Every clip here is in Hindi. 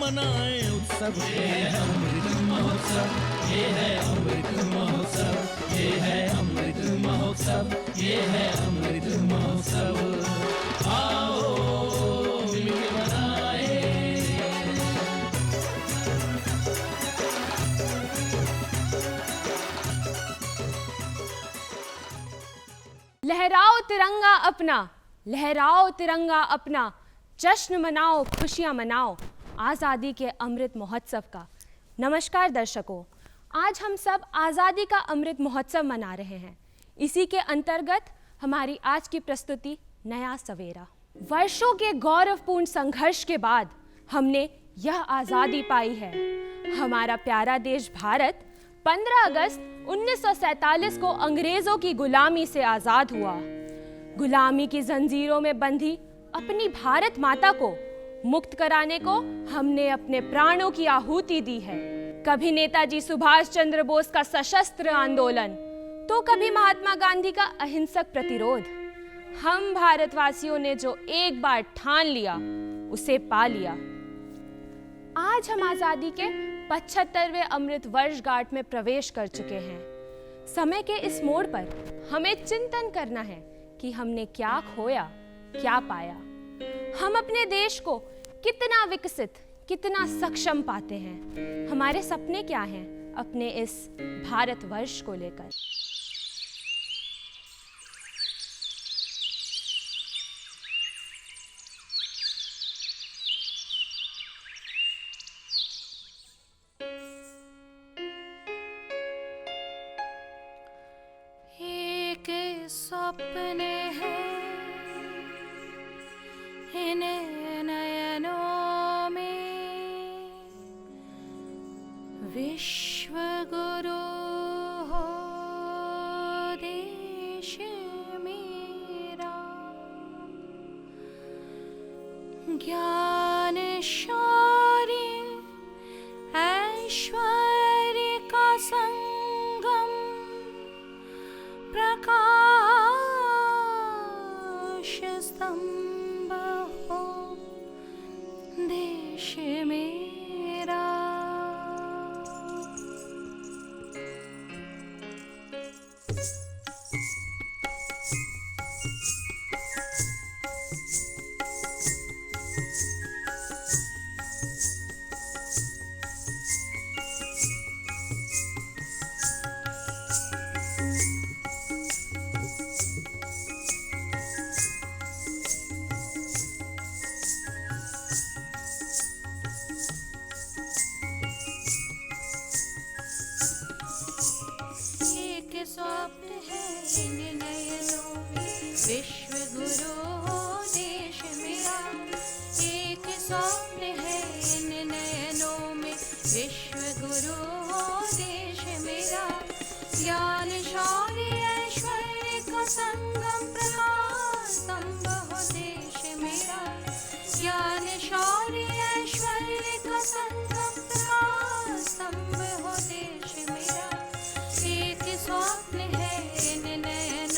मनाए उत्सव। ये है अमृत महोत्सव, ये है अमृत महोत्सव, ये है अमृत महोत्सव, ये है अमृत महोत्सव। आओ मिलके मनाए। लहराओ तिरंगा अपना, लहराओ तिरंगा अपना, जश्न मनाओ, खुशियां मनाओ आज़ादी के अमृत महोत्सव का। नमस्कार दर्शकों, आज हम सब आज़ादी का अमृत महोत्सव मना रहे हैं। इसी के अंतर्गत हमारी आज की प्रस्तुति नया सवेरा। वर्षों के गौरवपूर्ण संघर्ष के बाद हमने यह आज़ादी पाई है। हमारा प्यारा देश भारत 15 अगस्त 1947 को अंग्रेजों की गुलामी से आज़ाद हुआ। गुलामी की जंजीरों में बंधी अपनी भारत माता को मुक्त कराने को हमने अपने प्राणों की आहुति दी है। कभी नेताजी सुभाष चंद्र बोस का सशस्त्र आंदोलन, तो कभी महात्मा गांधी का अहिंसक प्रतिरोध। हम भारतवासियों ने जो एक बार ठान लिया उसे पा लिया। आज हम आज़ादी के 75वें अमृत वर्षगांठ में प्रवेश कर चुके हैं। समय के इस मोड़ पर हमें चिंतन करना है कि हमने क्या खोया, क्या पाया। हम अपने देश को कितना विकसित, कितना सक्षम पाते हैं। हमारे सपने क्या हैं अपने इस भारतवर्ष को लेकर। स्वप्न है इन नयनों में, विश्व गुरु हो देश मेरा, ज्ञान शौर्य ऐश्वर्य का संगम, प्रकाश स्तंभ हो देश मेरा। स्वप्न है इन नयनों में, विश्व गुरु हो देश मेरा। एक स्वप्न है इन नयनों में, विश्व गुरु हो देश मेरा। ज्ञान शौर्य ऐश्वर्य का संगम, प्रकाश स्तंभ हो देश मेरा। ज्ञान शौर्य ऐश्वर्य का संगम, प्रकाश स्तंभ हो देश मेरा। एक स्वप्न है इन नयनों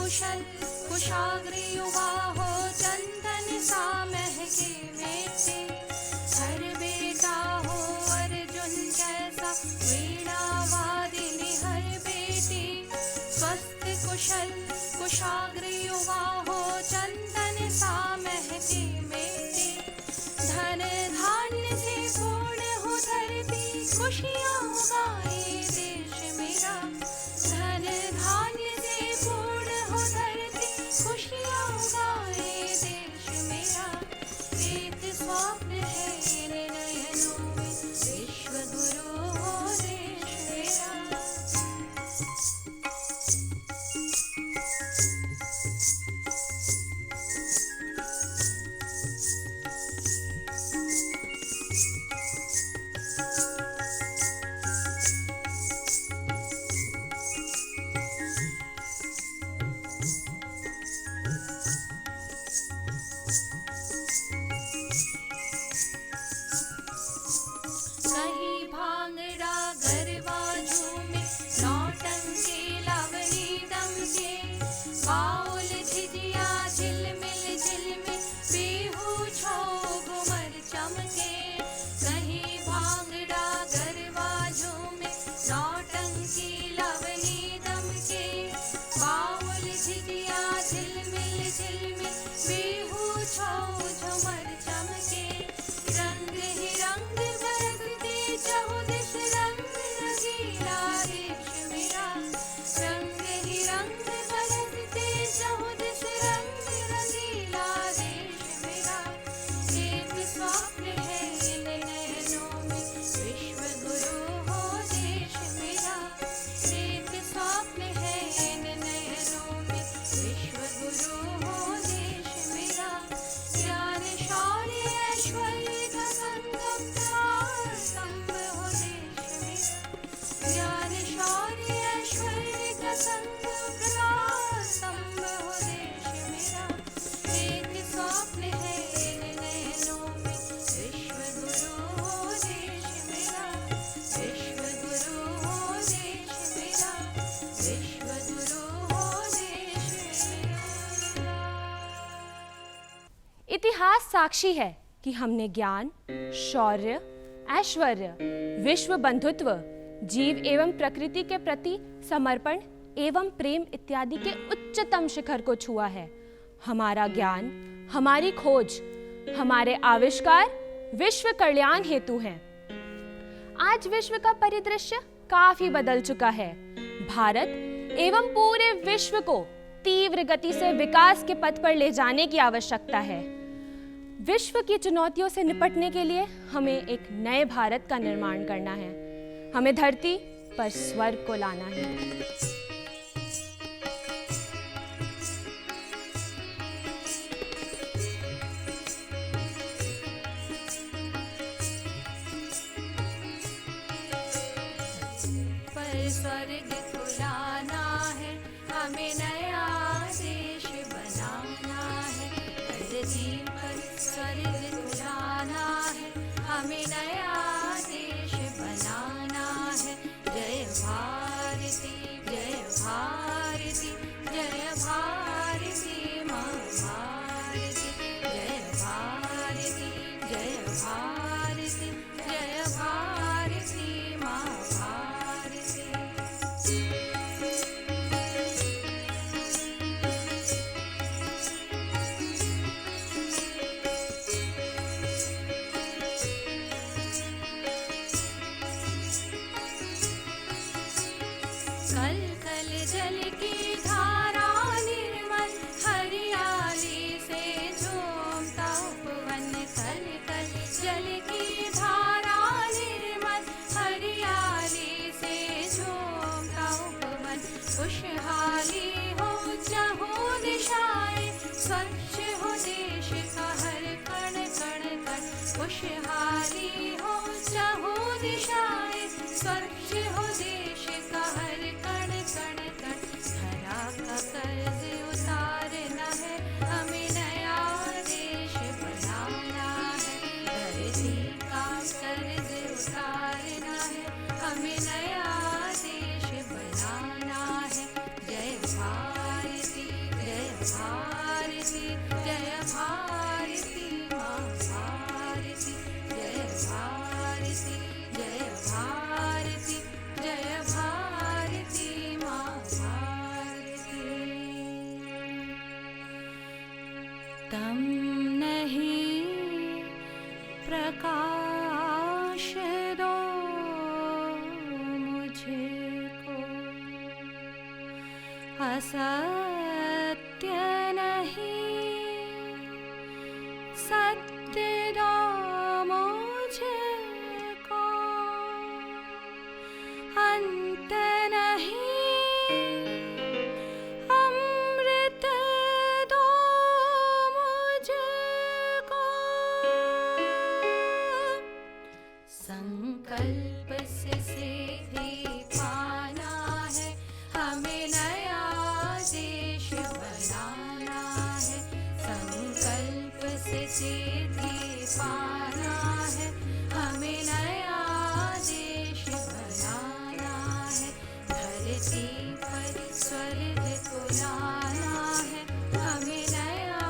कुशल कुशाग्र युवा हो चंदन सा महके बेटे हर बेटा हो अर्जुन जैसा वीणा वादिनी हर बेटी स्वस्थ कुशल कुशाग्र युवा हो चंदन सा महके बेटे धन धान्य से पूर्ण हो धरती खुशियाँ उगाए देश मेरा धन धान्य से पूर्ण हो धरती खुशियाँ उगाए देश मेरा एक स्वप्न है इन नयनों में विश्व गुरु हो देश मेरा कहीं भांगड़ा गरबा झूमे नौटंकी लवनी दमके बाउल झिझिया झिलमिल झिलमिल बिहू छो घुमर चमके कहीं भांगड़ा गरबा झूमे नौटंकी लवनी दमके बाउल झिझिया झिलमिल झिलमिल बिहू छो झुमर चमके रंग ही रंग बरसते चहुदिश रंग रंगीला देश मेरा रंग ही रंग बरसते चहुदिश रंग रंगीला देश मेरा एक स्वप्न है इन नयनों में विश्व गुरु हो देश मेरा एक स्वप्न है इन नयनों में विश्व गुरु हो देश मेरा ज्ञान शौर्य ऐश्वर्य का संगम प्रमाण स्तंभ हो देश मेरा ज्ञान शौर्य ऐश्वर्य का संगम प्रमाण स्तंभ हो देश मेरा एक स्वप्न है इन नयनों में विश्व गुरु हो देश मेरा विश्व गुरु हो देश मेरा विश्व गुरु हो देश मेरा। इतिहास साक्षी है कि हमने ज्ञान, शौर्य, ऐश्वर्य, विश्व बंधुत्व, जीव एवं प्रकृति के प्रति समर्पण एवं प्रेम इत्यादि के उच्चतम शिखर को छुआ है। हमारा ज्ञान, हमारी खोज, हमारे आविष्कार विश्व कल्याण हेतु हैं। आज विश्व का परिदृश्य काफी बदल चुका है। भारत एवं पूरे विश्व को तीव्र गति से विकास के पथ पर ले जाने की आवश्यकता है। विश्व की चुनौतियों से निपटने के लिए हमें एक नए भारत का निर्माण करना है। हमें धरती पर स्वर्ग को लाना है। पर स्वर्ग को लाना है हमें नया देश बनाना है धरती पर स्वर्ग को लाना है हमें नया देश बनाना है जय भारती जय भारती जय भारती माँ भारती जय भारती जय भारती जय भारती माँ भारती कल कल जल की धारा निर्मल हरियाली से झूमता उपवन कल कल जल की धारा निर्मल हरियाली से झूमता उपवन खुशहाली हो चाहो दिशाएं स्वच्छ हो देश का हर कण कण कण खुशहाली हो चाहो दिशाएं स्वच्छ हो देश का हर कण कण कण धरा का कर्ज उतारना है हमें नया देश बनाना है धरती का कर्ज उतारना है हमें नया देश बनाना है जय भारती भारती, जय भारती माँ भारती, जय भारती, जय भारती, जय भारती माँ भारती। तम नहीं प्रकाश दो मुझको, असत्य नहीं सत्य दो मुझको, अंत नहीं अमृत दो मुझको। संकल्प से सिद्धि पाना है, हमें नया देश बनाना है। संकल्प से सिद्धि पाना है, हमें नया देश बनाना है। धरती पर स्वर्ग को लाना है, हमें नया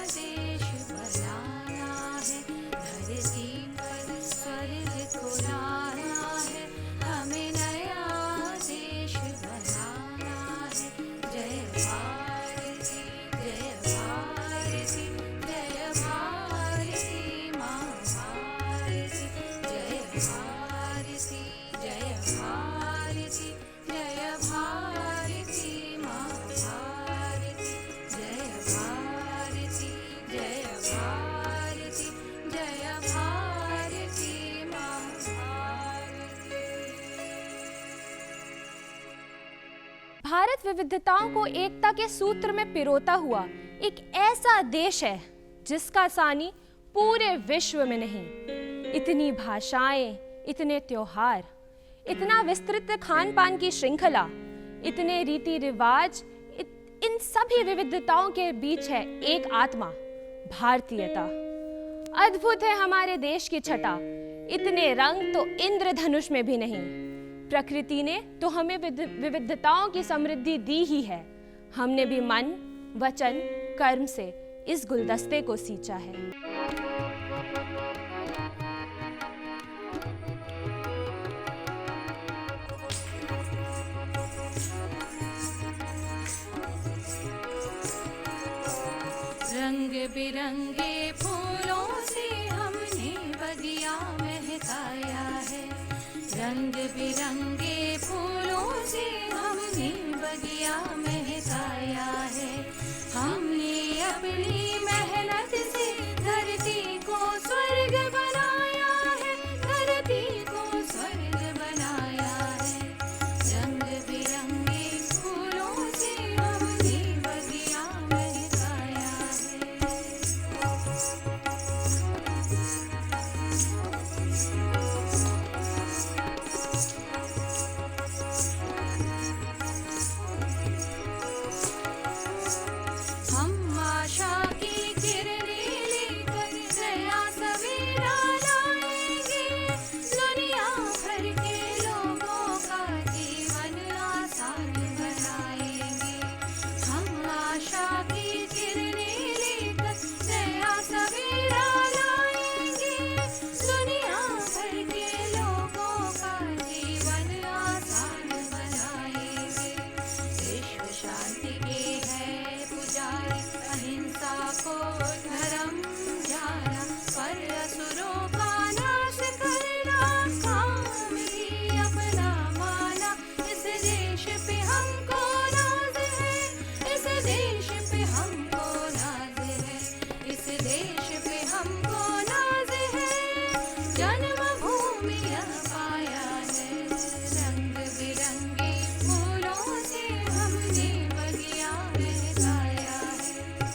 देश बनाना है। धरती पर स्वर्ग को लाना है, हमें नया देश बनाना है। जय भारती, जय भारती, जय भारती माँ भारती, जय भारती, जय भारती, जय भारती माँ भारती, जय भारती, जय भारती, जय भारती माँ भारती। भारत विविधताओं को एकता के सूत्र में पिरोता हुआ एक ऐसा देश है जिसका सानी पूरे विश्व में नहीं। इतनी भाषाएं, इतने त्योहार, इतना विस्तृत खान पान की श्रृंखला, इतने रीति रिवाज, इन सभी विविधताओं के बीच है एक आत्मा, भारतीयता। अद्भुत है हमारे देश की छटा, इतने रंग तो इंद्रधनुष में भी नहीं। प्रकृति ने तो हमें विविधताओं की समृद्धि दी ही है। हमने भी मन, वचन, कर्म से इस गुलदस्ते को सींचा है। रंग बिरंगे फूलों से हमने बगिया महकाया है। रंग बिरंगे फूलों से हमने बगिया महकाया है। हमने अपनी मेहनत से धरती को स्वर्ग बनाया है, धरती को स्वर्ग बनाया है। रंग बिरंगे फूलों से हमने बगिया महकाया है। हम आशा की किरणें लेकर नया सवेरा लाएंगे। दुनिया भर के लोगों का जीवन आसान बनाएंगे। हम आशा की किरणें लेकर नया सवेरा लाएंगे। दुनिया भर के लोगों का जीवन आसान बनाएंगे। विश्व शांति के है पुजारी, अहिंसा को धर्म जाना, पर असुरों का नाश करना काम ही अपना माना। इस देश पे हमको नाज है, इस देश पे हमको नाज है, इस देश पे हमको नाज है। जन्मभूमि यह पाया है। रंग बिरंगे फूलों से हमने बगिया महकाया है।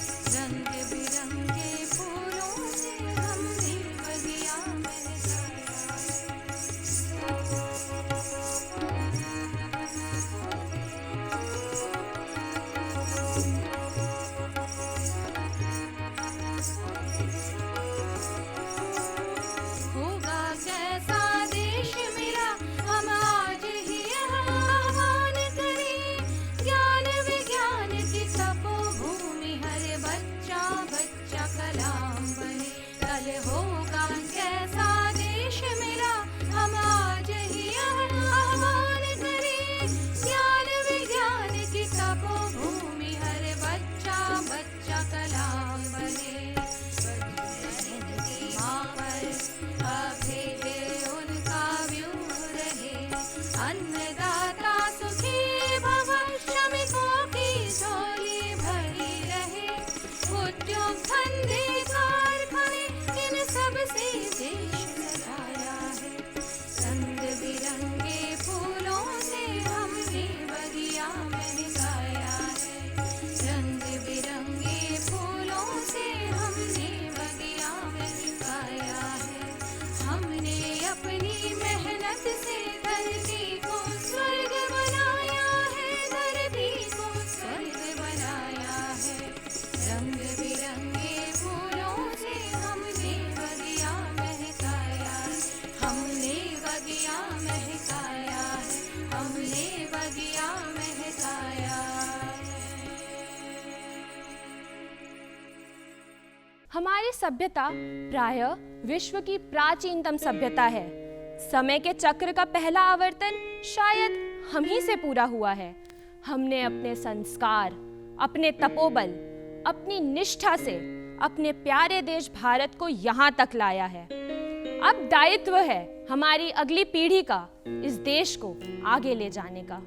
की झोली भरी रहे। उद्योग धंधे कारखाने इन सब से देश सजाया है। रंग बिरंगे फूलों से हमने बगिया महकाया है। रंग बिरंगे फूलों से हमने बगिया महकाया है। हमने अपनी मेहनत से धरती को स्वर्ग बनाया है। धरती को स्वर्ग बनाया है। रंग बिरंगे फूलों से हमने बगिया महकाया है। हमने बगिया महकाया है। हमने बगिया महकाया है। हमारी सभ्यता प्रायः विश्व की प्राचीनतम सभ्यता है। समय के चक्र का पहला आवर्तन शायद हम ही से पूरा हुआ है। हमने अपने संस्कार, अपने तपोबल, अपनी निष्ठा से अपने प्यारे देश भारत को यहाँ तक लाया है। अब दायित्व है हमारी अगली पीढ़ी का इस देश को आगे ले जाने का।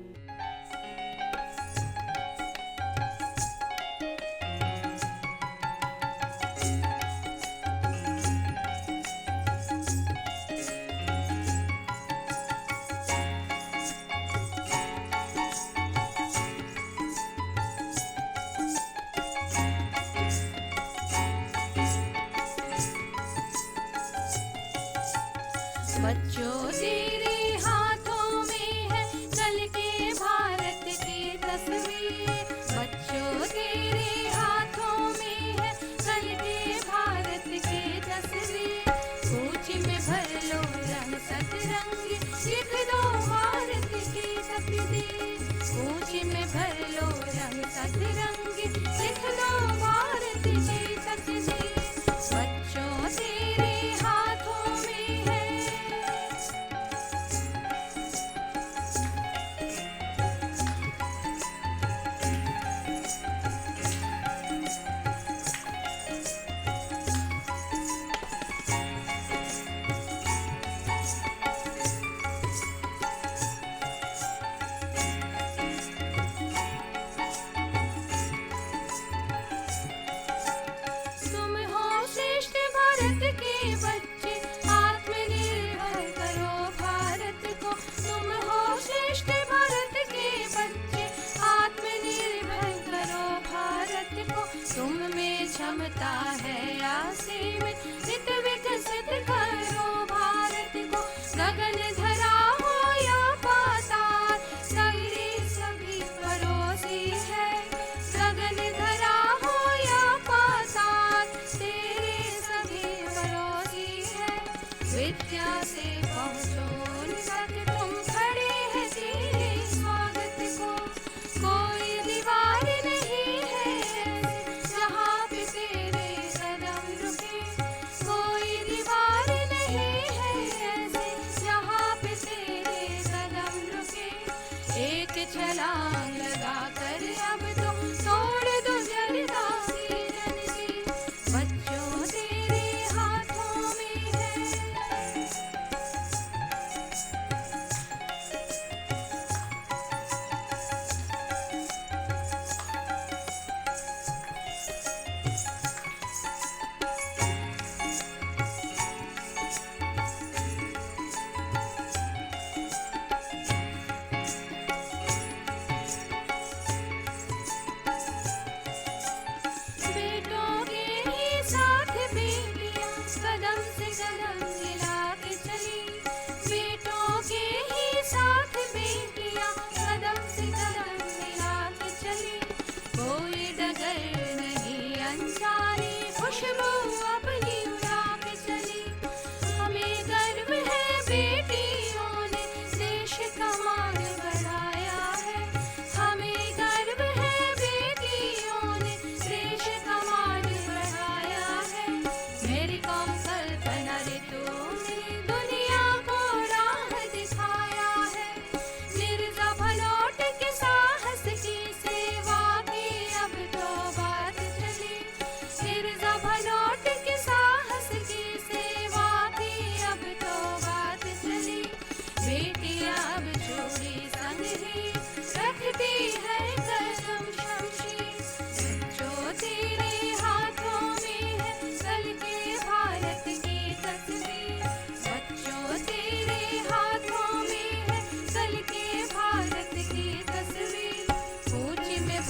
बच्चों तेरे हाथों में है कल के भारत की तस्वीर। बच्चों तेरे हाथों में है कल के भारत की तस्वीर। सूची में भर लो रंग सतरंगी, लिख दो भारत की तकदीर। सूची में भर लो रंग सतरंगी, लिख दो भारत की तकदीर। बच्चों तेरे हाथों में है। तुम हो श्रेष्ठ भारत के बच्चे, आत्मनिर्भर करो भारत को। तुम हो श्रेष्ठ भारत के बच्चे, आत्मनिर्भर करो भारत को। तुम में क्षमता है असीमित, नित विकसित करो भारत को। गगन धरा हो या पाताल, सगरी सभी पड़ोसी है। गगन धरा हो या पाताल, तेरे सभी पड़ोसी है। विद्या से पहुँचो उन तक, तुम खड़े हैं तेरे स्वागत को। कोई दीवार नहीं है ऐसी जहाँ पे तेरे कदम रुके। कोई दीवार नहीं है ऐसी जहाँ पे तेरे कदम रुके। एक छलांग लगा कर अब तो तोड़ दो जनता की रणनीति। बच्चों तेरे हाथों में है। बेटों के ही साथ बेटियां कदम से कदम मिला के चली। बेटों के ही साथ बेटियां कदम से कदम मिला के चली। कोई डगर नहीं अनजानी, खुशबू अपनी उड़ा के चली। हमें गर्व है बेटियों ने देश का मान बढ़ाया है। हमें गर्व है बेटियों ने देश का मान बढ़ाया है। मेरी कौम कल्पना रे तूने दुनिया को राह दिखाया है। मिर्जा भनोट के साहस की सेवा की अब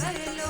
कर लो